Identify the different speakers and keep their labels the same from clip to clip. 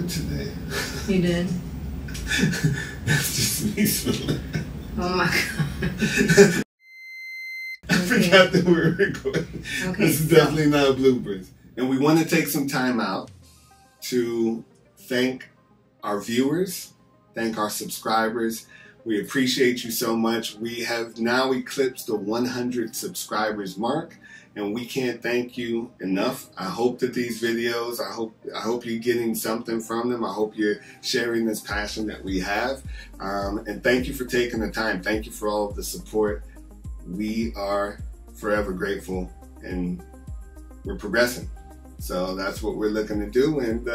Speaker 1: it today.
Speaker 2: You did?
Speaker 1: That's just me smiling.
Speaker 2: Oh my God.
Speaker 1: I forgot that we were recording.
Speaker 2: Okay,
Speaker 1: This is definitely not bloopers. And we want to take some time out to thank our viewers, thank our subscribers. We appreciate you so much. We have now eclipsed the 100 subscribers mark, and we can't thank you enough. I hope that these videos, I hope you're getting something from them. I hope you're sharing this passion that we have. And thank you for taking the time. Thank you for all of the support. We are forever grateful, and we're progressing. So that's what we're looking to do, and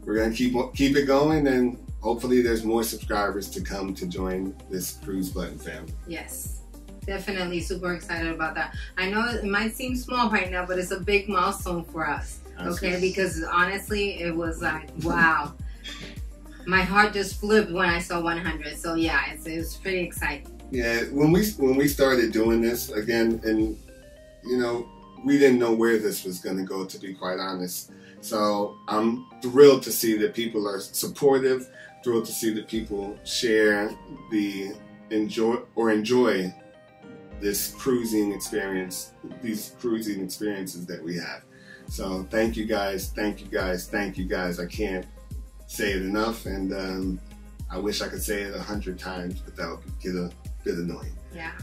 Speaker 1: we're gonna keep it going, and hopefully there's more subscribers to come to join this Cruise Button family.
Speaker 2: Yes, definitely super excited about that. I know it might seem small right now, but it's a big milestone for us. Okay, because honestly, it was like, wow. My heart just flipped when I saw 100. So yeah, it was pretty exciting.
Speaker 1: Yeah, when we started doing this again, and you know, we didn't know where this was going to go, to be quite honest. So I'm thrilled to see that people are supportive, thrilled to see that people share enjoy this cruising experience, these cruising experiences that we have. So thank you guys, thank you guys, thank you guys. I can't say it enough, and I wish I could say it 100 times, but that would get a bit annoying.
Speaker 2: Yeah.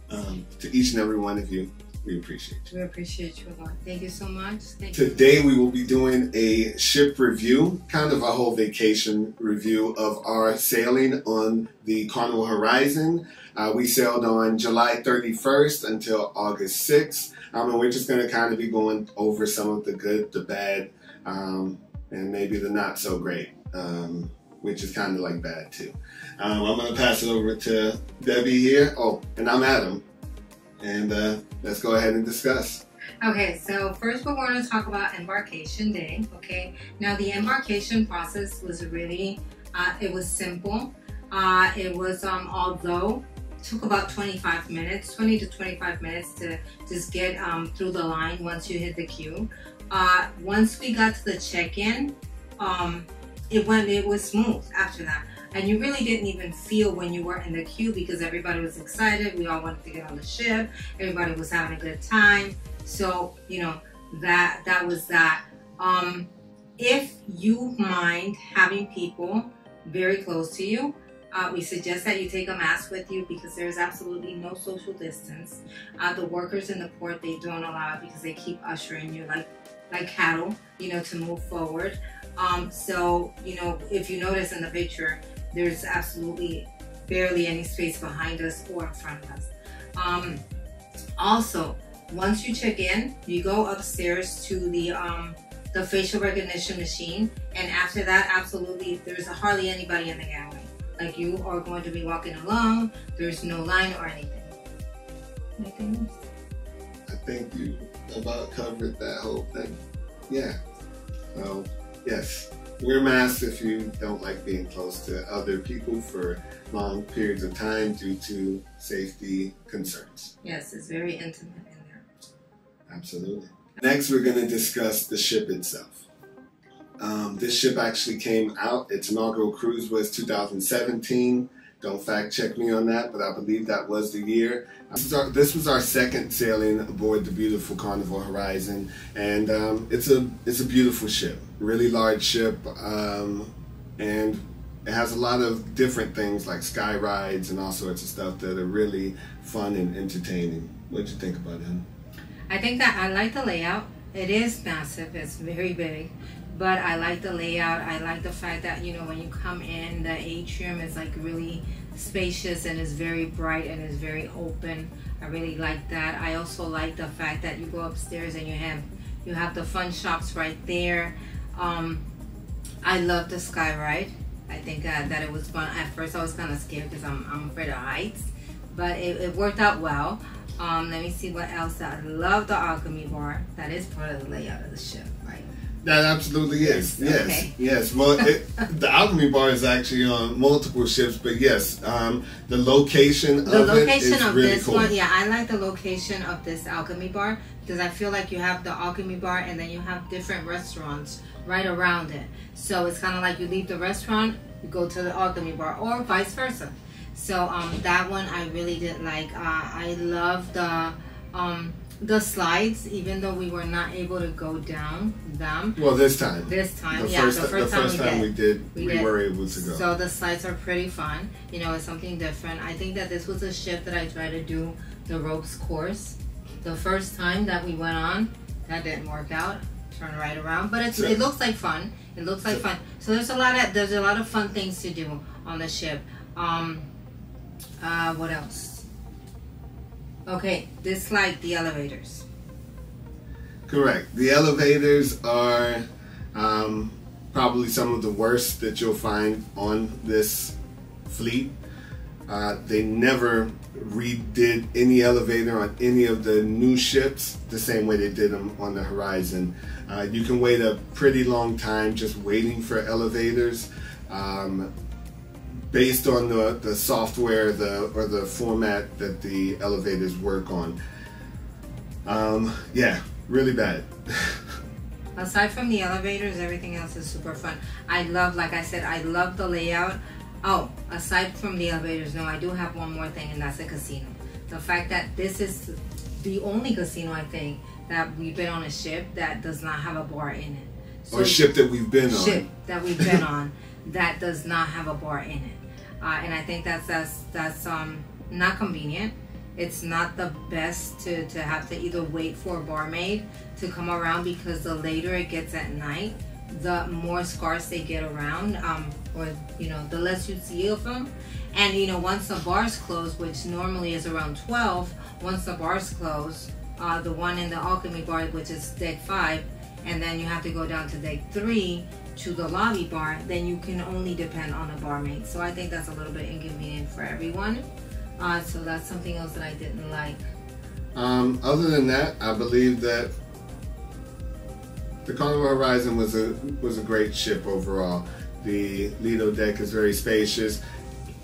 Speaker 1: To each and every one of you, we appreciate you.
Speaker 2: We appreciate you a lot. Thank you so much.
Speaker 1: Today we will be doing a ship review, kind of a whole vacation review of our sailing on the Carnival Horizon. We sailed on July 31st until August 6th. And we're just going to kind of be going over some of the good, the bad, and maybe the not so great, which is kind of like bad too. I'm going to pass it over to Debbie here. Oh, and I'm Adam. And let's go ahead and discuss.
Speaker 2: Okay, so first we're going to talk about embarkation day. Okay, now the embarkation process was really, it was simple. It was, although it took about 25 minutes, 20 to 25 minutes to just get through the line once you hit the queue. Once we got to the check-in, it was smooth after that. And you really didn't even feel when you were in the queue because everybody was excited. We all wanted to get on the ship. Everybody was having a good time. So, you know, that was that. If you mind having people very close to you, we suggest that you take a mask with you because there's absolutely no social distance. The workers in the port, they don't allow it because they keep ushering you like cattle, you know, to move forward. So, you know, if you notice in the picture, there's absolutely barely any space behind us or in front of us. Also, once you check in, you go upstairs to the facial recognition machine, and after that, absolutely, there's hardly anybody in the gangway. Like, you are going to be walking alone. There's no line or anything. Anything else?
Speaker 1: I think you about covered that whole thing. Yeah. So, yes. Wear masks if you don't like being close to other people for long periods of time due to safety concerns.
Speaker 2: Yes, it's very intimate in there.
Speaker 1: Absolutely. Next, we're going to discuss the ship itself. This ship actually came out. Its inaugural cruise was 2017. Don't fact check me on that, but I believe that was the year. This was our second sailing aboard the beautiful Carnival Horizon, and it's a beautiful ship, really large ship, and it has a lot of different things like sky rides and all sorts of stuff that are really fun and entertaining. What did you think about it?
Speaker 2: I think that I like the layout. It is massive. It's very big. But I like the layout. I like the fact that, you know, when you come in, the atrium is like really spacious and is very bright and is very open. I really like that. I also like the fact that you go upstairs and you have the fun shops right there. I love the sky ride. I think that it was fun. At first I was kind of scared because I'm afraid of heights, but it worked out well. Let me see what else. I love the alchemy bar. That is part of the layout of the ship, right?
Speaker 1: That absolutely is. Yes,
Speaker 2: okay.
Speaker 1: yes. Well, the Alchemy Bar is actually on multiple ships, but yes, the location of really
Speaker 2: this
Speaker 1: cool.
Speaker 2: one, yeah, I like the location of this Alchemy Bar because I feel like you have the Alchemy Bar and then you have different restaurants right around it. So it's kind of like you leave the restaurant, you go to the Alchemy Bar, or vice versa. So that one I really did like. I love the slides, even though we were not able to go down them.
Speaker 1: Well, this time.
Speaker 2: The first time we
Speaker 1: were able to go.
Speaker 2: So the slides are pretty fun. You know, it's something different. I think that this was a ship that I tried to do the ropes course. The first time that we went on, that didn't work out. Turn right around, but it looks like fun. It looks like fun. So there's a lot of fun things to do on the ship. What else? Okay, dislike the elevators.
Speaker 1: Correct. The elevators are probably some of the worst that you'll find on this fleet. They never redid any elevator on any of the new ships the same way they did them on the Horizon. You can wait a pretty long time just waiting for elevators. Based on the software or the format that the elevators work on. Yeah, really bad.
Speaker 2: Aside from the elevators, everything else is super fun. I love, like I said, I love the layout. Oh, aside from the elevators, no, I do have one more thing, and that's a casino. The fact that this is the only casino, I think, that we've been on a ship that does not have a bar in it. So
Speaker 1: or a ship that we've been on.
Speaker 2: Ship that we've been on that does not have a bar in it. And I think that's not convenient. It's not the best to have to either wait for a barmaid to come around, because the later it gets at night, the more scarce they get around, or the less you see of them. And once the bars close, which normally is around 12, once the bars close, the one in the Alchemy Bar, which is deck 5, and then you have to go down to deck 3 to the lobby bar, then you can only depend on a barmaid. So I think that's a little bit inconvenient for everyone. So that's something else that I didn't like.
Speaker 1: Other than that, I believe that the Carnival Horizon was a great ship overall. The Lido deck is very spacious.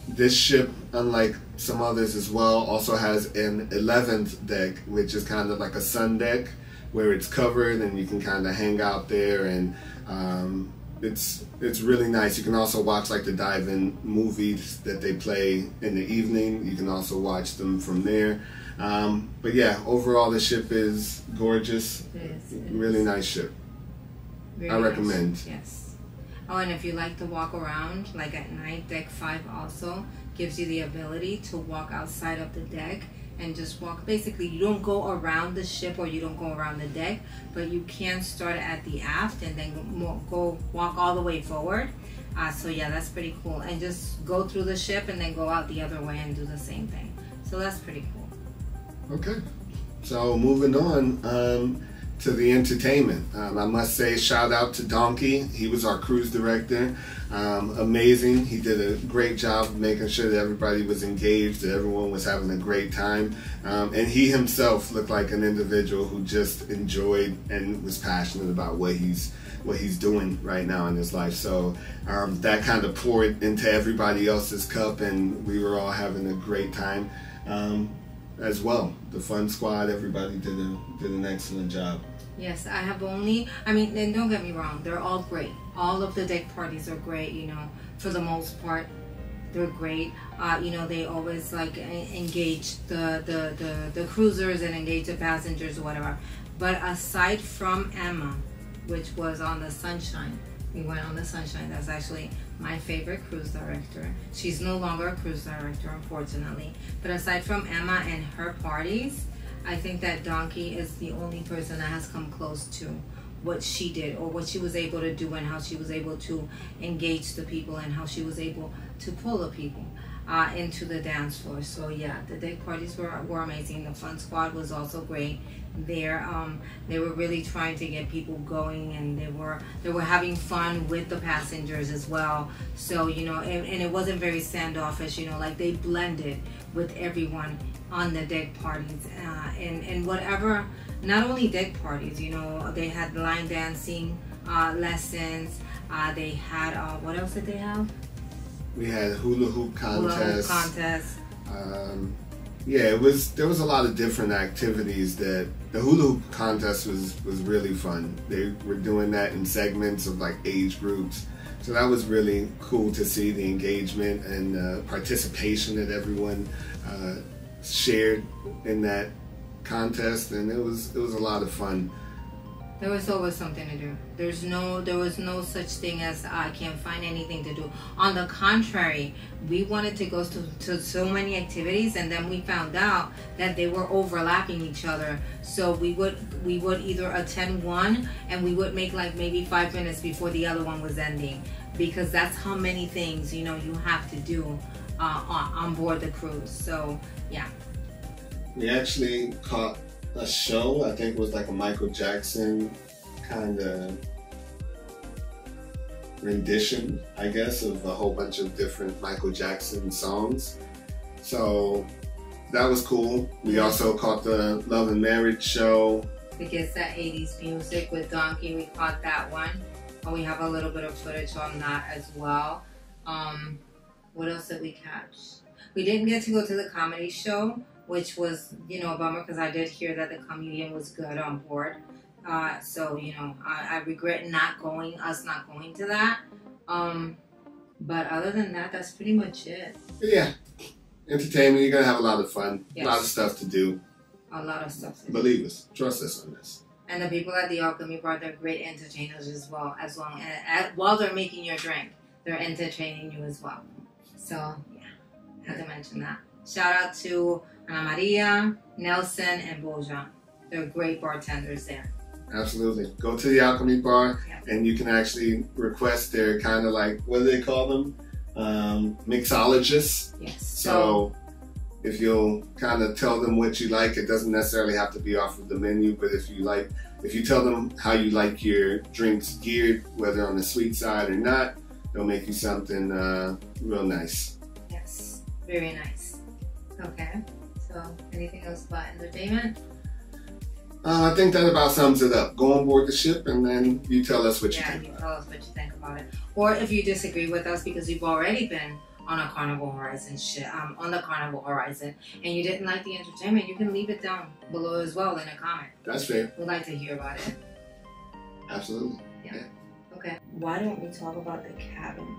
Speaker 1: This ship, unlike some others as well, also has an 11th deck, which is kind of like a sun deck, where it's covered and you can kind of hang out there, and it's really nice. You can also watch like the dive-in movies that they play in the evening. You can also watch them from there. But yeah, overall the ship is gorgeous. It is. Really nice ship.
Speaker 2: Very
Speaker 1: I recommend.
Speaker 2: Nice. Yes. Oh, and if you like to walk around, like at night, deck 5 also gives you the ability to walk outside of the deck and just walk. Basically, you don't go around the ship or you don't go around the deck, but you can start at the aft and then go walk all the way forward. So yeah, that's pretty cool. And just go through the ship and then go out the other way and do the same thing. So that's pretty cool.
Speaker 1: Okay. So moving on to the entertainment. I must say, shout out to Donkey. He was our cruise director. Amazing. He did a great job making sure that everybody was engaged, that everyone was having a great time. And he himself looked like an individual who just enjoyed and was passionate about what he's doing right now in his life. So that kind of poured into everybody else's cup, and we were all having a great time. As well, the fun squad, everybody did an excellent job.
Speaker 2: Yes, and don't get me wrong, they're all great. All of the deck parties are great, for the most part, they're great. They always like engage the cruisers and engage the passengers or whatever. But aside from Emma, which was on the Sunshine, we went on the Sunshine. That's actually my favorite cruise director. She's no longer a cruise director, unfortunately. But aside from Emma and her parties, I think that Donkey is the only person that has come close to what she did, or what she was able to do, and how she was able to engage the people, and how she was able to pull the people into the dance floor. So yeah, the deck parties were amazing. The fun squad was also great. They were really trying to get people going, and they were having fun with the passengers as well. So and it wasn't very standoffish. Like they blended with everyone on the deck parties, and whatever. Not only deck parties, they had line dancing lessons. They had, what else did they have?
Speaker 1: We had hula hoop contest.
Speaker 2: Hula hoop contest.
Speaker 1: Yeah, there was a lot of different activities. That the hula hoop contest was really fun. They were doing that in segments of like age groups. So that was really cool to see the engagement and participation that everyone shared in that contest, and it was a lot of fun.
Speaker 2: There was always something to do. There was no such thing as I can't find anything to do. On the contrary, we wanted to go to so many activities, and then we found out that they were overlapping each other. So we would either attend one, and we would make like maybe 5 minutes before the other one was ending, because that's how many things you have to do on board the cruise. So yeah.
Speaker 1: We actually caught a show, I think it was like a Michael Jackson kind of rendition, I guess, of a whole bunch of different Michael Jackson songs. So that was cool. We also caught the Love and Marriage show.
Speaker 2: Because that 80s music with Donkey, we caught that one. And we have a little bit of footage on that as well. What else did we catch? We didn't get to go to the comedy show, which was, a bummer, because I did hear that the comedian was good on board. So, I regret us not going to that. But other than that, that's pretty much it.
Speaker 1: Yeah. Entertainment, you're going to have a lot of fun.
Speaker 2: Yes.
Speaker 1: A lot of stuff to do.
Speaker 2: A lot of stuff to do.
Speaker 1: Believe us. Trust us on this.
Speaker 2: And the people at the Alchemy Bar, they're great entertainers as well. While they're making your drink, they're entertaining you as well. So, yeah. Had to mention that. Shout out to Ana Maria, Nelson, and Bojan. They're great bartenders there.
Speaker 1: Absolutely. Go to the Alchemy Bar,
Speaker 2: Yep.
Speaker 1: and you can actually request their kind of like, what do they call them? Mixologists.
Speaker 2: Yes.
Speaker 1: So if you'll kind of tell them what you like, it doesn't necessarily have to be off of the menu, but if you tell them how you like your drinks geared, whether on the sweet side or not, they'll make you something real nice.
Speaker 2: Yes. Very nice. Okay. So, anything else about entertainment?
Speaker 1: I think that about sums it up. Go on board the ship, and then you tell us what you think.
Speaker 2: Yeah, you tell us what you think about it. Or if you disagree with us because you've already been on a Carnival Horizon ship, on the Carnival Horizon, and you didn't like the entertainment, you can leave it down below as well in a comment.
Speaker 1: That's fair.
Speaker 2: We'd like to hear about it.
Speaker 1: Absolutely.
Speaker 2: Yeah. Okay. Why don't we talk about the cabin?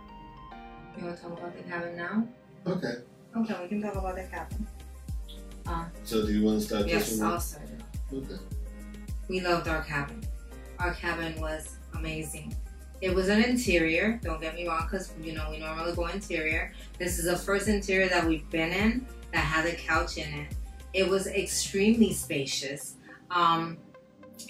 Speaker 2: You want to talk about the cabin now?
Speaker 1: Okay.
Speaker 2: Okay, we can talk about the cabin.
Speaker 1: So do you want to start this
Speaker 2: Yes,
Speaker 1: one?
Speaker 2: I'll start it.
Speaker 1: Okay.
Speaker 2: We loved our cabin. Our cabin was amazing. It was an interior, don't get me wrong, because we normally go interior. This is the first interior that we've been in that had a couch in it. It was extremely spacious.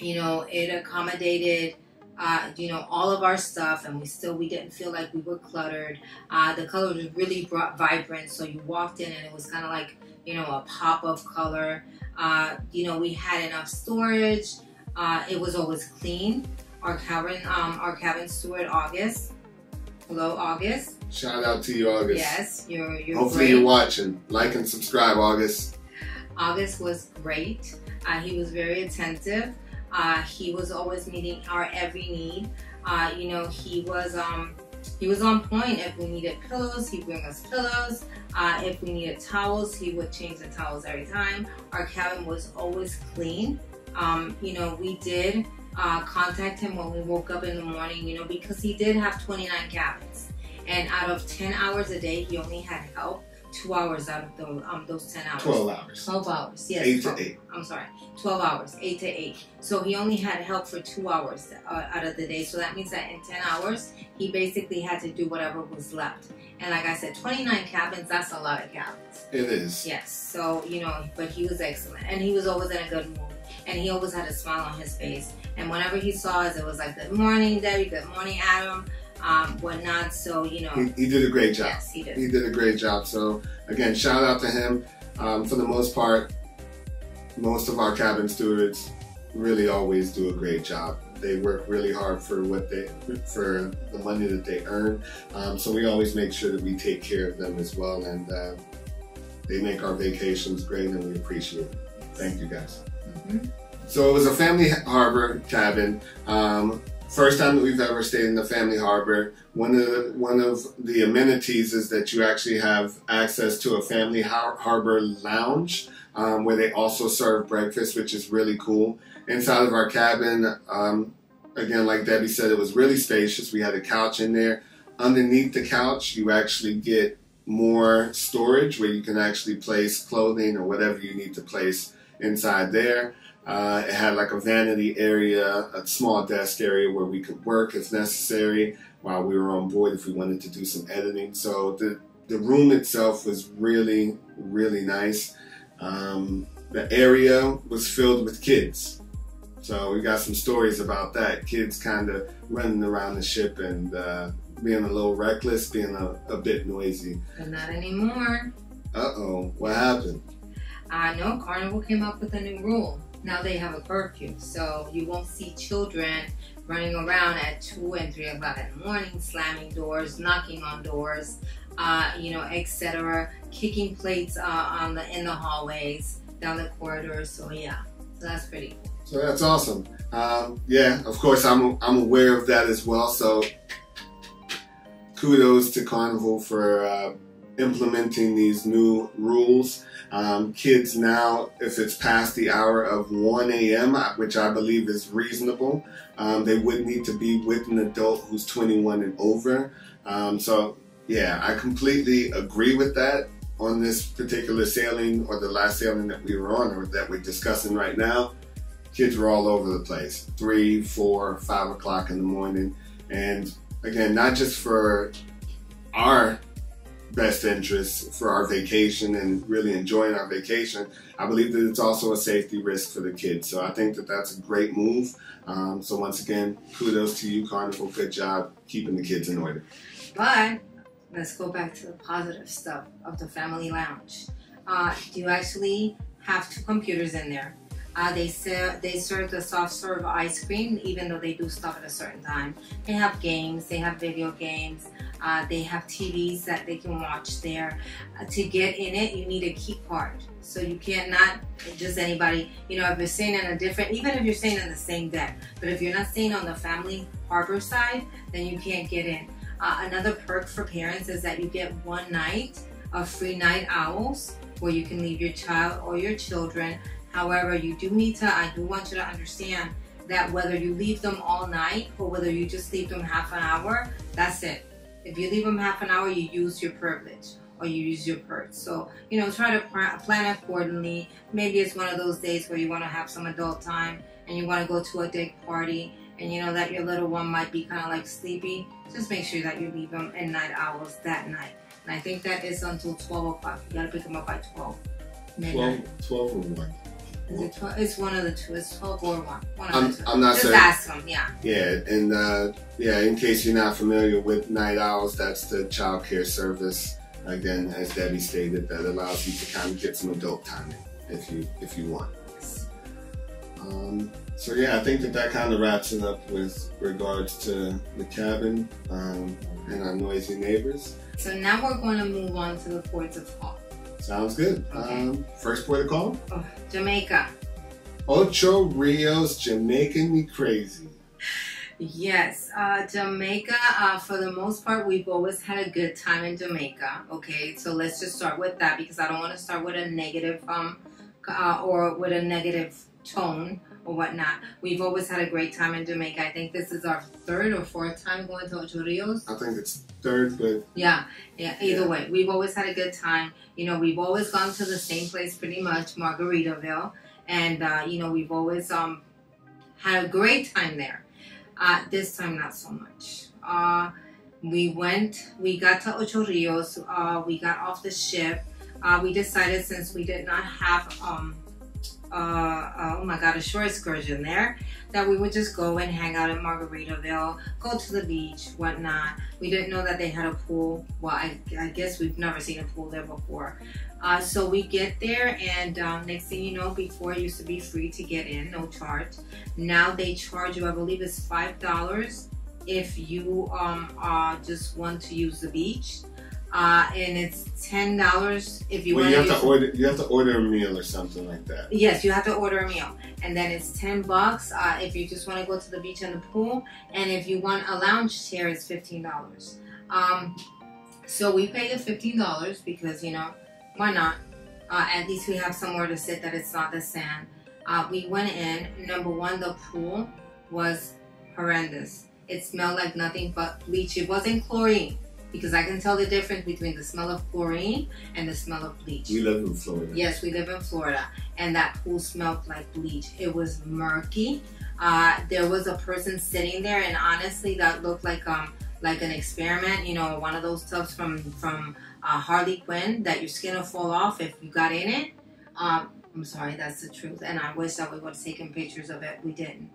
Speaker 2: It accommodated all of our stuff, and we didn't feel like we were cluttered. The color was really vibrant, so you walked in and it was kind of like, a pop of color. We had enough storage. It was always clean. Our cabin steward, August. Hello, August.
Speaker 1: Shout out to you, August.
Speaker 2: Yes, you're
Speaker 1: Hopefully
Speaker 2: great.
Speaker 1: you're watching. Like and subscribe, August.
Speaker 2: August was great. He was very attentive. He was always meeting our every need. He was on point. If we needed pillows, he'd bring us pillows. If we needed towels, he would change the towels every time. Our cabin was always clean. We did contact him when we woke up in the morning, because he did have 29 cabins. And out of 10 hours a day, he only had help 2 hours out of those 10 hours.
Speaker 1: 12 hours.
Speaker 2: 12 hours, yes.
Speaker 1: 8 to 8.
Speaker 2: I'm sorry, 12 hours, 8 to 8. So he only had help for 2 hours out of the day. So that means that in 10 hours, he basically had to do whatever was left. And like I said, 29 cabins, that's a lot of cabins.
Speaker 1: It is.
Speaker 2: Yes, so, but he was excellent. And he was always in a good mood. And he always had a smile on his face. And whenever he saw us, it was like, good morning, Debbie, good morning, Adam, whatnot. So,
Speaker 1: He did a great job.
Speaker 2: Yes, he did.
Speaker 1: He did a great job. So, again, shout out to him. For the most part, most of our cabin stewards really always do a great job. They work really hard for the money that they earn. So we always make sure that we take care of them as well. And they make our vacations great, and we appreciate it. Thank you, guys.
Speaker 2: Mm-hmm.
Speaker 1: So it was a family harbor cabin. first time that we've ever stayed in the family harbor. One of the amenities is that you actually have access to a family harbor lounge where they also serve breakfast, which is really cool. Inside of our cabin, again, like Debbie said, it was really spacious. We had a couch in there. Underneath the couch, you actually get more storage where you can actually place clothing or whatever you need to place inside there. It had like a vanity area, a small desk area where we could work if necessary while we were on board if we wanted to do some editing. So the room itself was really, really nice. The area was filled with kids. So we got some stories about that. Kids kind of running around the ship and being a little reckless, being a bit noisy.
Speaker 2: But not anymore.
Speaker 1: Uh-oh, what happened?
Speaker 2: No, Carnival came up with a new rule. Now they have a curfew, so you won't see children running around at 2 and 3 o'clock in the morning, slamming doors, knocking on doors, etc., kicking plates in the hallways, down the corridors. So yeah, so that's pretty cool.
Speaker 1: So that's awesome. Yeah, of course I'm aware of that as well. So kudos to Carnival for implementing these new rules. Kids now, if it's past the hour of 1 a.m., which I believe is reasonable, they would need to be with an adult who's 21 and over. So yeah, I completely agree with that on this particular sailing, or the last sailing that we were on, or that we're discussing right now. Kids were all over the place, 3, 4, 5 o'clock in the morning. And again, not just for our best interests, for our vacation and really enjoying our vacation, I believe that it's also a safety risk for the kids. So I think that that's a great move. So once again, kudos to you, Carnival. Good job keeping the kids in order.
Speaker 2: But let's go back to the positive stuff of the family lounge. You actually have 2 computers in there. They serve the soft serve ice cream, even though they do stuff at a certain time. They have games, they have video games, they have TVs that they can watch there. To get in it, you need a key card. So you cannot just anybody, if you're staying in a different, even if you're staying in the same deck, but if you're not staying on the family harbor side, then you can't get in. Another perk for parents is that you get 1 night of free night owls where you can leave your child or your children. However, I do want you to understand that whether you leave them all night or whether you just leave them half an hour, that's it. If you leave them half an hour, you use your privilege or you use your perk. So, try to plan accordingly. Maybe it's one of those days where you want to have some adult time and you want to go to a deck party and you know that your little one might be kind of like sleepy. Just make sure that you leave them in night hours that night. And I think that is until 12 o'clock. You got to pick them up by 12. Midnight.
Speaker 1: 12 or 1?
Speaker 2: Is it 12? It's one of the 2. It's 12 or 1.
Speaker 1: I'm not
Speaker 2: certain. Just ask them, yeah.
Speaker 1: Yeah, and in case you're not familiar with night owls, that's the child care service. Again, as Debbie stated, that allows you to kind of get some adult time in if you want. So yeah, I think that kind of wraps it up with regards to the cabin and our noisy neighbors.
Speaker 2: So now we're going to move on to the ports of call.
Speaker 1: Sounds good.
Speaker 2: Okay.
Speaker 1: First port of call?
Speaker 2: Oh, Jamaica.
Speaker 1: Ocho Rios, Jamaican me crazy.
Speaker 2: Yes, Jamaica, for the most part, we've always had a good time in Jamaica. Okay, so let's just start with that because I don't want to start with a negative or with a negative tone or whatnot. We've always had a great time in Jamaica. I think this is our 3rd or 4th time going to Ocho Rios.
Speaker 1: I think it's 3rd, but
Speaker 2: either way, we've always had a good time. We've always gone to the same place pretty much, Margaritaville, and we've always had a great time there. This time not so much. We got to Ocho Rios, we got off the ship. We decided, since we did not have a shore excursion there, that we would just go and hang out in Margaritaville, go to the beach, whatnot. We didn't know that they had a pool. Well, I guess we've never seen a pool there before. So we get there, and next thing you know, before it used to be free to get in, no charge. Now they charge you, I believe it's $5 if you just want to use the beach. and it's $10 if you want
Speaker 1: to use it. You have to order a meal or something like that.
Speaker 2: Yes, you have to order a meal, and then it's $10 if you just want to go to the beach and the pool, and if you want a lounge chair, it's $15. So we paid the $15 because, you know, why not? At least we have somewhere to sit that it's not the sand. We went in. Number one, the pool was horrendous. It smelled like nothing but bleach. It wasn't chlorine, because I can tell the difference between the smell of chlorine and the smell of bleach.
Speaker 1: We live in Florida.
Speaker 2: Yes, we live in Florida, and that pool smelled like bleach. It was murky. There was a person sitting there, and honestly, that looked like an experiment. You know, one of those tubs from Harley Quinn that your skin will fall off if you got in it. I'm sorry, that's the truth, and I wish that we would have taken pictures of it. We didn't.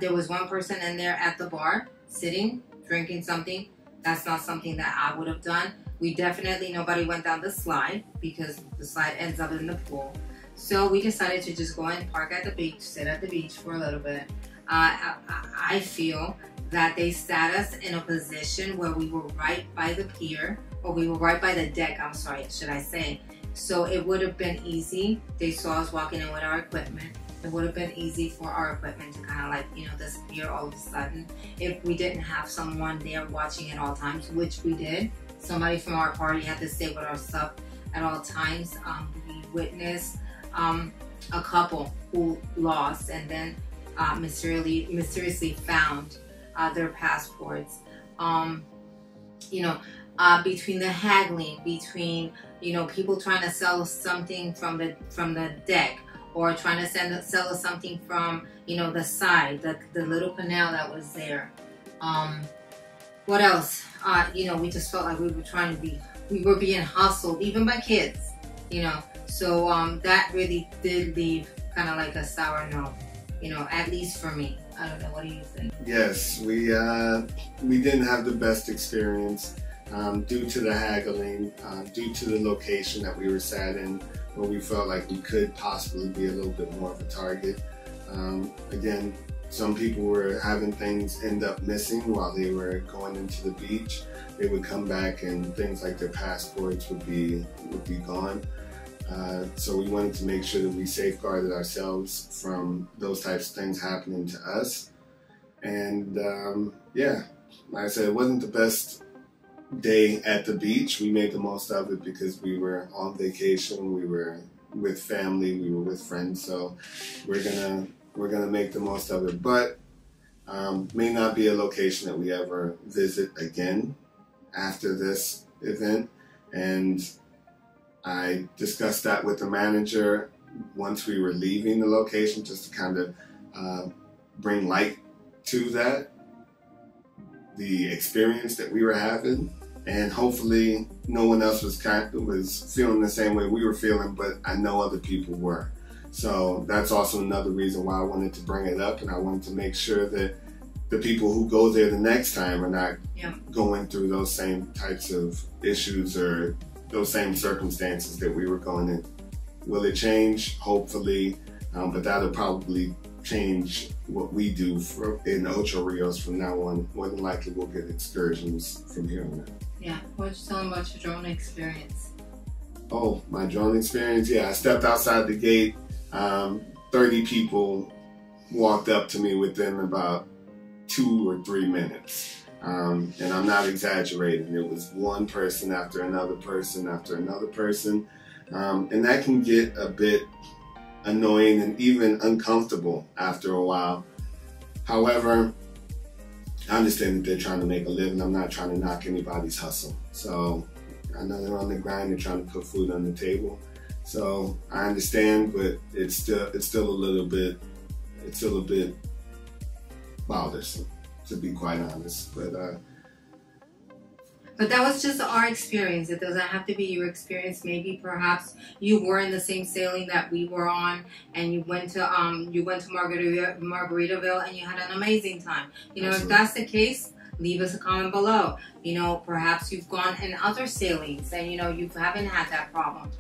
Speaker 2: There was one person in there at the bar, sitting, drinking something. That's not something that I would have done. Nobody went down the slide, because the slide ends up in the pool. So we decided to just go and park at the beach, sit at the beach for a little bit. I feel that they sat us in a position where we were right by the pier, or we were right by the deck, I'm sorry, should I say. So it would have been easy. They saw us walking in with our equipment. It would have been easy for our equipment to kind of like, you know, disappear all of a sudden if we didn't have someone there watching at all times, which we did. Somebody from our party had to stay with our stuff at all times. We witnessed a couple who lost and then mysteriously found their passports. You know, between the haggling, between, you know, people trying to sell something from the deck, or trying to sell us something from, you know, the side, the little canal that was there. What else? You know, we just felt like we were being hustled, even by kids, you know. So that really did leave kind of like a sour note, you know, at least for me. I don't know, what do you think?
Speaker 1: Yes, we didn't have the best experience due to the haggling, due to the location that we were sat in, where we felt like we could possibly be a little bit more of a target. Again, some people were having things end up missing while they were going into the beach. They would come back and things like their passports would be gone. So we wanted to make sure that we safeguarded ourselves from those types of things happening to us. And yeah, like I said, it wasn't the best day at the beach. We made the most of it because we were on vacation, we were with family, we were with friends, so we're gonna make the most of it. But may not be a location that we ever visit again after this event. And I discussed that with the manager once we were leaving the location, just to kind of bring light to that, the experience that we were having. And hopefully no one else was feeling the same way we were feeling, but I know other people were. So that's also another reason why I wanted to bring it up, and I wanted to make sure that the people who go there the next time are not going through those same types of issues or those same circumstances that we were going in. Will it change? Hopefully, but that'll probably change what we do in Ocho Rios from now on. More than likely we'll get excursions from here on out.
Speaker 2: Yeah, why don't you tell them about your drone experience?
Speaker 1: Oh, my drone experience? Yeah, I stepped outside the gate. 30 people walked up to me within about 2 or 3 minutes. And I'm not exaggerating. It was one person after another person after another person. And that can get a bit annoying and even uncomfortable after a while. However, I understand that they're trying to make a living. I'm not trying to knock anybody's hustle. So I know they're on the grind. They're trying to put food on the table. So I understand, but it's still a bit bothersome, to be quite honest.
Speaker 2: But that was just our experience. It doesn't have to be your experience. Maybe perhaps you were in the same sailing that we were on, and you went to Margaritaville and you had an amazing time. You know, Absolutely. If that's the case, leave us a comment below. You know, perhaps you've gone in other sailings and you know you haven't had that problem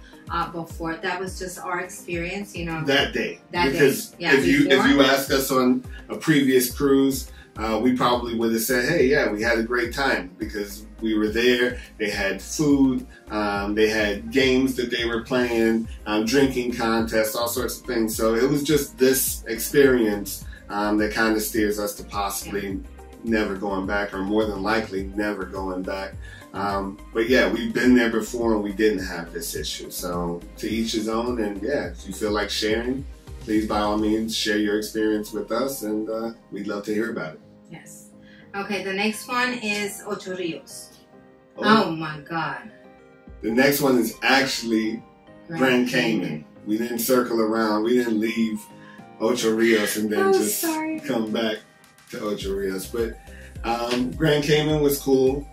Speaker 2: before. That was just our experience. You know,
Speaker 1: that day.
Speaker 2: That
Speaker 1: because
Speaker 2: day. Yeah,
Speaker 1: if you ask us on a previous cruise, we probably would have said, hey, yeah, we had a great time because we were there. They had food, they had games that they were playing, drinking contests, all sorts of things. So it was just this experience that kind of steers us to possibly never going back, or more than likely never going back. But yeah, we've been there before and we didn't have this issue. So to each his own, and yeah, if you feel like sharing, please by all means share your experience with us, and we'd love to hear about it.
Speaker 2: Yes. Okay, the next one is Ocho Rios. Oh my God.
Speaker 1: The next one is actually Grand Cayman. We didn't circle around. We didn't leave Ocho Rios and then just come back to Ocho Rios. But Grand Cayman was cool.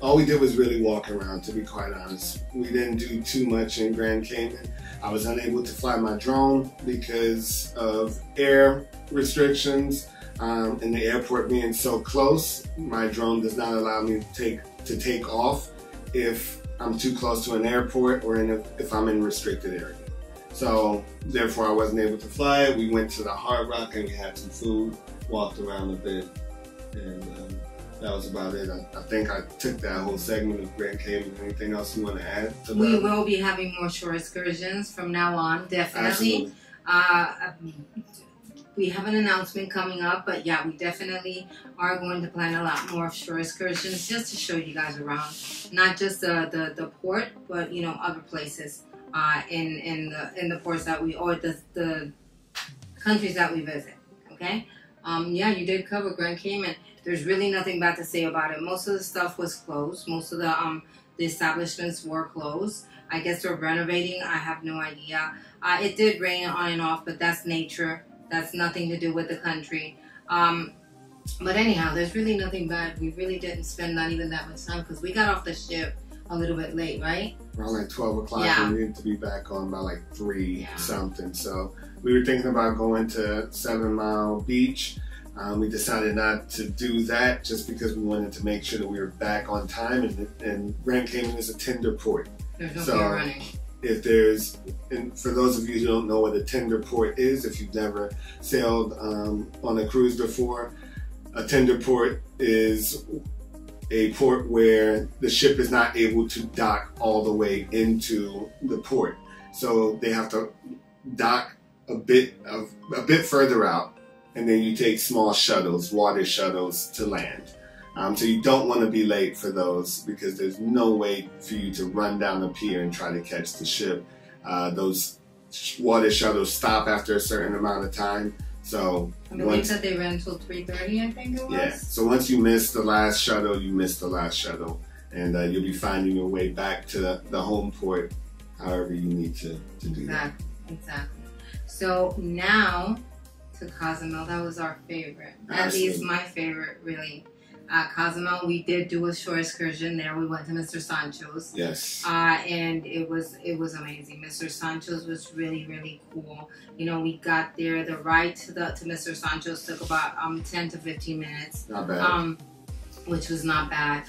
Speaker 1: All we did was really walk around, to be quite honest. We didn't do too much in Grand Cayman. I was unable to fly my drone because of air restrictions and the airport being so close. My drone does not allow me to take off if I'm too close to an airport or if I'm in restricted area. So therefore I wasn't able to fly. We went to the Hard Rock and we had some food, walked around a bit, and that was about it. I think I took that whole segment of Grand Cayman. Anything else you want to add to that?
Speaker 2: We will be having more shore excursions from now on, definitely. We have an announcement coming up, but yeah, we definitely are going to plan a lot more shore excursions just to show you guys around, not just the port, but you know, other places in the ports that we, or the countries that we visit. Okay. Yeah, you did cover Grand Cayman. There's really nothing bad to say about it. Most of the stuff was closed. Most of the establishments were closed. I guess they're renovating. I have no idea. It did rain on and off, but that's nature. That's nothing to do with the country. But anyhow, there's really nothing bad. We really didn't spend not even that much time because we got off the ship a little bit late, right?
Speaker 1: Around like 12 o'clock.
Speaker 2: Yeah.
Speaker 1: And we needed to be back on by like 3 something. So we were thinking about going to 7 Mile Beach. We decided not to do that just because we wanted to make sure that we were back on time. And Grand Cayman is a tender port.
Speaker 2: There's no fear running.
Speaker 1: If there's, and for those of you who don't know what a tender port is, if you've never sailed on a cruise before, a tender port is a port where the ship is not able to dock all the way into the port. So they have to dock a bit further out, and then you take small shuttles, water shuttles, to land. So you don't want to be late for those because there's no way for you to run down the pier and try to catch the ship. Those water shuttles stop after a certain amount of time. So
Speaker 2: I believe that they ran until 3:30, I think it was.
Speaker 1: Yeah. So once you miss the last shuttle, you miss the last shuttle, and you'll be finding your way back to the home port, however you need to do that.
Speaker 2: Exactly. So now to Cozumel. That was our favorite. At least my favorite, really. Cozumel, we did do a shore excursion there. We went to Mr. Sancho's.
Speaker 1: Yes.
Speaker 2: And it was amazing. Mr. Sancho's was really, really cool. You know, we got there. The ride to Mr. Sancho's took about 10 to 15 minutes.
Speaker 1: Not bad.
Speaker 2: Which was not bad.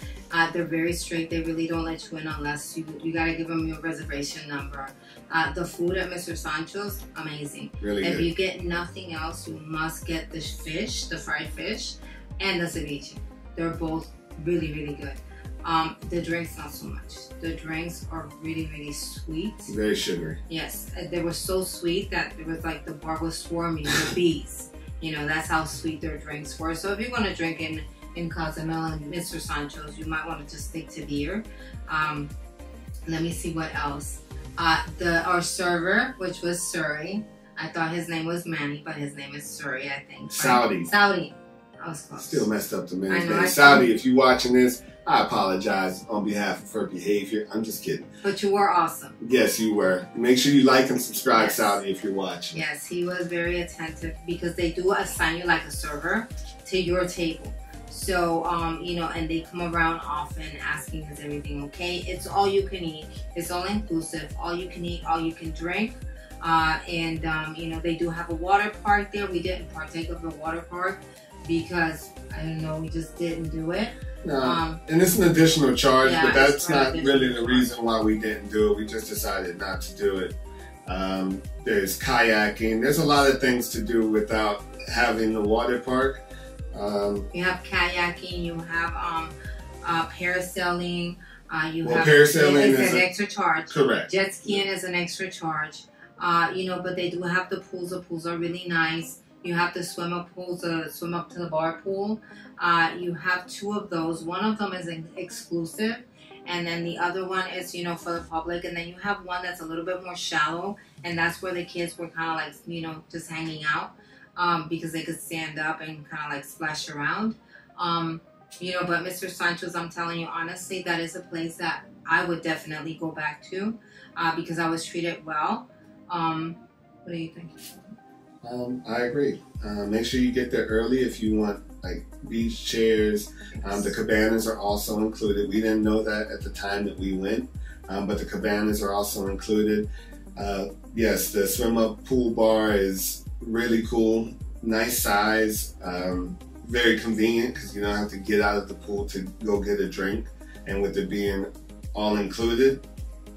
Speaker 2: They're very strict. They really don't let you in unless you gotta give them your reservation number. The food at Mr. Sancho's, amazing.
Speaker 1: Really good.
Speaker 2: If you get nothing else, you must get the fish, the fried fish, and the ceviche. They're both really, really good. The drinks, not so much. The drinks are really, really sweet.
Speaker 1: Very sugary.
Speaker 2: Yes, they were so sweet that it was like the bar was swarming with bees. You know, that's how sweet their drinks were. So if you're gonna drink in Cozumel and Mr. Sancho's, you might want to just stick to beer. Let me see what else. Our server, which was Suri. I thought his name was Manny, but his name is Suri, I think. Right? Saudi. I was close.
Speaker 1: Still messed up the man's name. Saudi, if you're watching this, I apologize on behalf of her behavior. I'm just kidding.
Speaker 2: But you were awesome.
Speaker 1: Yes, you were. Make sure you like and subscribe,
Speaker 2: yes.
Speaker 1: Saudi, if you're watching.
Speaker 2: Yes, he was very attentive because they do assign you like a server to your table. So, you know, and they come around often asking, is everything okay? It's all you can eat. It's all inclusive. All you can eat, all you can drink. You know, they do have a water park there. We didn't partake of the water park because, I don't know, we just didn't do it.
Speaker 1: No, and it's an additional charge,
Speaker 2: yeah,
Speaker 1: but that's not really the reason why we didn't do it. We just decided not to do it. There's kayaking. There's a lot of things to do without having the water park.
Speaker 2: You have kayaking, you have parasailing, you have
Speaker 1: parasailing
Speaker 2: is an extra charge.
Speaker 1: Correct.
Speaker 2: Jet skiing is an extra charge. But they do have the pools. The pools are really nice. You have the swim up pools, swim up to the bar pool. You have 2 of those. One of them is exclusive, and then the other one is, for the public. And then you have one that's a little bit more shallow, and that's where the kids were kind of like, just hanging out, because they could stand up and kind of like splash around. But Mr. Sancho's, I'm telling you honestly, that is a place that I would definitely go back to, because I was treated well. What do you think?
Speaker 1: I agree. Make sure you get there early if you want like beach chairs. The cabanas are also included. We didn't know that at the time that we went, but the cabanas are also included. Yes, the swim up pool bar is really cool. Nice size. Very convenient because you don't have to get out of the pool to go get a drink. And with it being all included,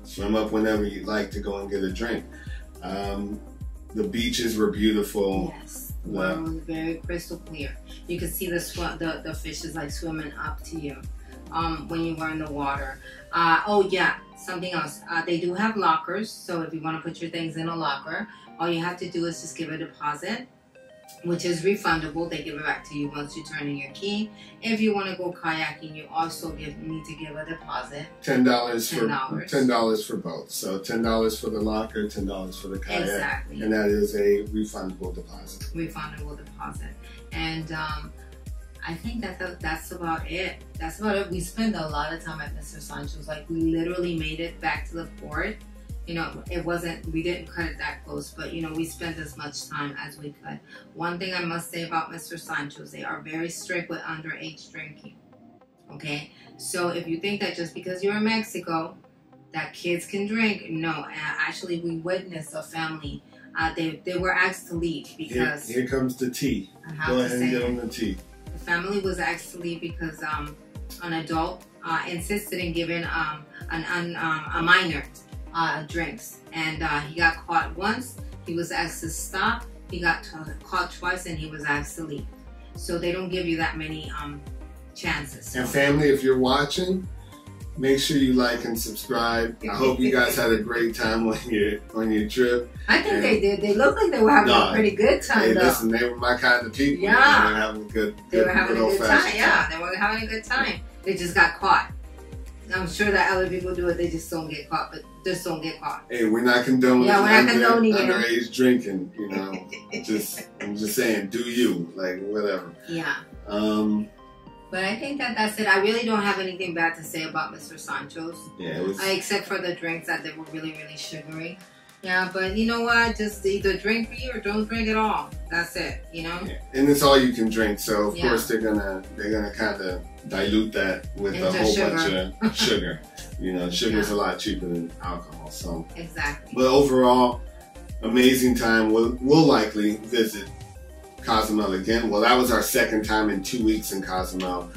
Speaker 1: swim up whenever you'd like to go and get a drink. The beaches were beautiful.
Speaker 2: Yes, the water was very crystal clear. You could see the fishes like swimming up to you when you were in the water. Oh yeah, something else. They do have lockers, so if you want to put your things in a locker, all you have to do is just give a deposit, which is refundable. They give it back to you once you turn in your key. If you want to go kayaking, you also need to give a deposit.
Speaker 1: $10 for both. So $10 for the locker, $10 for the kayak.
Speaker 2: Exactly.
Speaker 1: And that is a refundable deposit.
Speaker 2: Refundable deposit. And I think that's about it. That's about it. We spent a lot of time at Mr. Sancho's. Like, we literally made it back to the port. We didn't cut it that close, but we spent as much time as we could. One thing I must say about Mr. Sancho's, they are very strict with underage drinking. Okay, so if you think that just because you're in Mexico that kids can drink, no. Actually, we witnessed a family. They were asked to leave because
Speaker 1: here comes the tea. Go ahead and give them the tea.
Speaker 2: The family was asked to leave because an adult insisted in giving a minor drinks, and he got caught once. He was asked to stop. He got caught twice, and he was asked to leave. So they don't give you that many chances. So.
Speaker 1: And family, if you're watching, make sure you like and subscribe. I hope you guys had a great time on your trip.
Speaker 2: I think they did. They looked like they were having a pretty good time.
Speaker 1: Hey,
Speaker 2: though.
Speaker 1: Listen, they were my kind of people.
Speaker 2: Yeah,
Speaker 1: they were having a good
Speaker 2: time. Yeah, they were having a good time. They just got caught. I'm sure that other people do it. They just don't get caught, but just don't get caught.
Speaker 1: Hey, we're not condoning underage drinking. I'm just saying, do you, like, whatever.
Speaker 2: Yeah. But I think that's it. I really don't have anything bad to say about Mr. Sancho's.
Speaker 1: Yeah, it was.
Speaker 2: Except for the drinks that they were really, really sugary. Yeah, but you know what? Just either drink or don't drink at all. That's it. Yeah.
Speaker 1: And it's all you can drink, so of course they're gonna kind of dilute that with a whole bunch of sugar. Sugar's a lot cheaper than alcohol. So
Speaker 2: exactly.
Speaker 1: But overall, amazing time. We'll likely visit Cozumel again. Well, that was our second time in 2 weeks in Cozumel.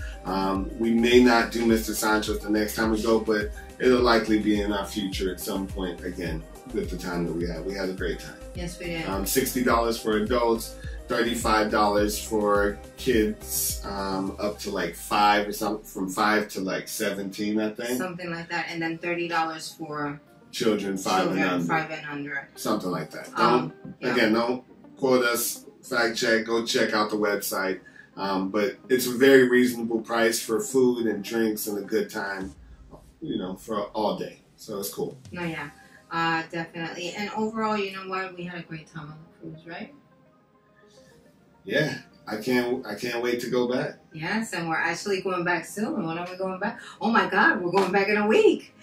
Speaker 1: We may not do Mr. Sancho's the next time we go, but it'll likely be in our future at some point again. With the time that we had. We had a great time.
Speaker 2: Yes, we did.
Speaker 1: $60 for adults, $35 for kids, up to like 5 or something, from 5 to like 17, I think.
Speaker 2: Something like that, and then $30 for
Speaker 1: children 5 and under. Something like that. Don't quote us, fact check, go check out the website. But it's a very reasonable price for food and drinks and a good time, for all day. So it's cool.
Speaker 2: No, yeah. Definitely. And overall, you know what? We had a great time on the cruise, right?
Speaker 1: Yeah. I can't wait to go back.
Speaker 2: Yes, and we're actually going back soon. When are we going back? Oh my God, we're going back in a week.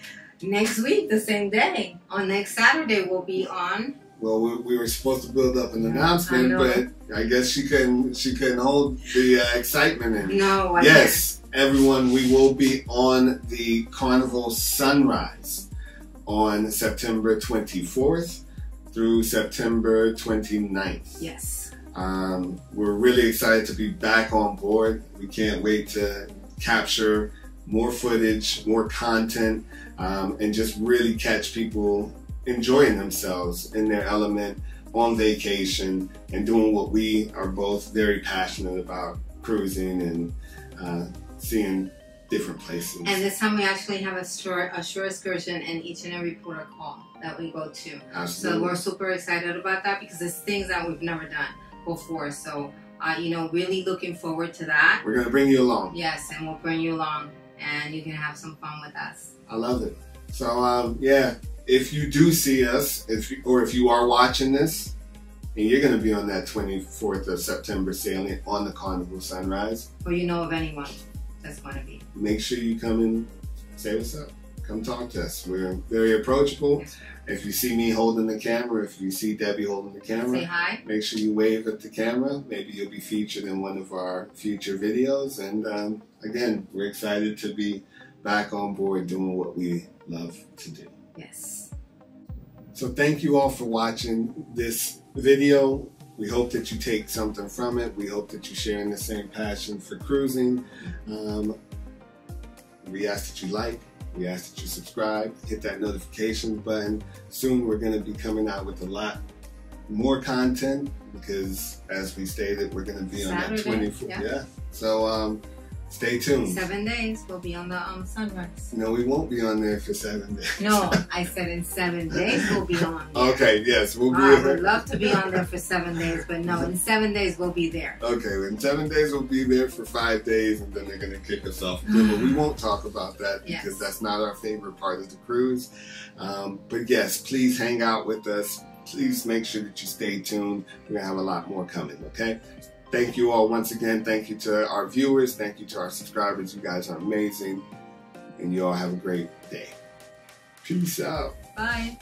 Speaker 2: Next week, the same day. On next Saturday, we'll be on.
Speaker 1: Well, we were supposed to build up an announcement, but I guess she couldn't hold the excitement in.
Speaker 2: No,
Speaker 1: yes, everyone, we will be on the Carnival Sunrise on September 24th through September 29th.
Speaker 2: Yes.
Speaker 1: We're really excited to be back on board. We can't wait to capture more footage, more content, and just really catch people enjoying themselves in their element on vacation and doing what we are both very passionate about, cruising and seeing different places.
Speaker 2: And this time we actually have a shore excursion in each and every port of call that we go to.
Speaker 1: Absolutely.
Speaker 2: So we're super excited about that because it's things that we've never done before. So, you know, really looking forward to that.
Speaker 1: We're going to bring you along.
Speaker 2: Yes, and we'll bring you along and you can have some fun with us.
Speaker 1: I love it. So, yeah, if you do see us, if you are watching this, and you're going to be on that 24th of September sailing on the Carnival Sunrise,
Speaker 2: or you know of anyone that's going to be,
Speaker 1: make sure you come and say what's up. Come talk to us. We're very approachable.
Speaker 2: Yes.
Speaker 1: If you see me holding the camera, if you see Debbie holding the camera,
Speaker 2: say hi.
Speaker 1: Make sure you wave at the camera. Maybe you'll be featured in one of our future videos. And again, we're excited to be back on board doing what we love to do.
Speaker 2: Yes.
Speaker 1: So thank you all for watching this video. We hope that you take something from it. We hope that you're sharing the same passion for cruising. We ask that you like. We ask that you subscribe, hit that notification button. Soon we're going to be coming out with a lot more content because, as we stated, we're going to be
Speaker 2: Saturday,
Speaker 1: on that 24th. Yeah. So stay tuned.
Speaker 2: 7 days we'll be on the sunrise.
Speaker 1: No, we won't be on there for 7 days.
Speaker 2: No, I said in 7 days we'll be on there.
Speaker 1: Okay, yes, we'll be
Speaker 2: I
Speaker 1: there.
Speaker 2: would love to be on there for 7 days, but no, in 7 days we'll be there.
Speaker 1: Okay, in 7 days we'll be there for 5 days, and then they're going to kick us off again. But we won't talk about that because that's not our favorite part of the cruise. But yes, please hang out with us. Please make sure that you stay tuned. We're going to have a lot more coming, okay? Thank you all once again. Thank you to our viewers. Thank you to our subscribers. You guys are amazing. And you all have a great day. Peace out.
Speaker 2: Bye.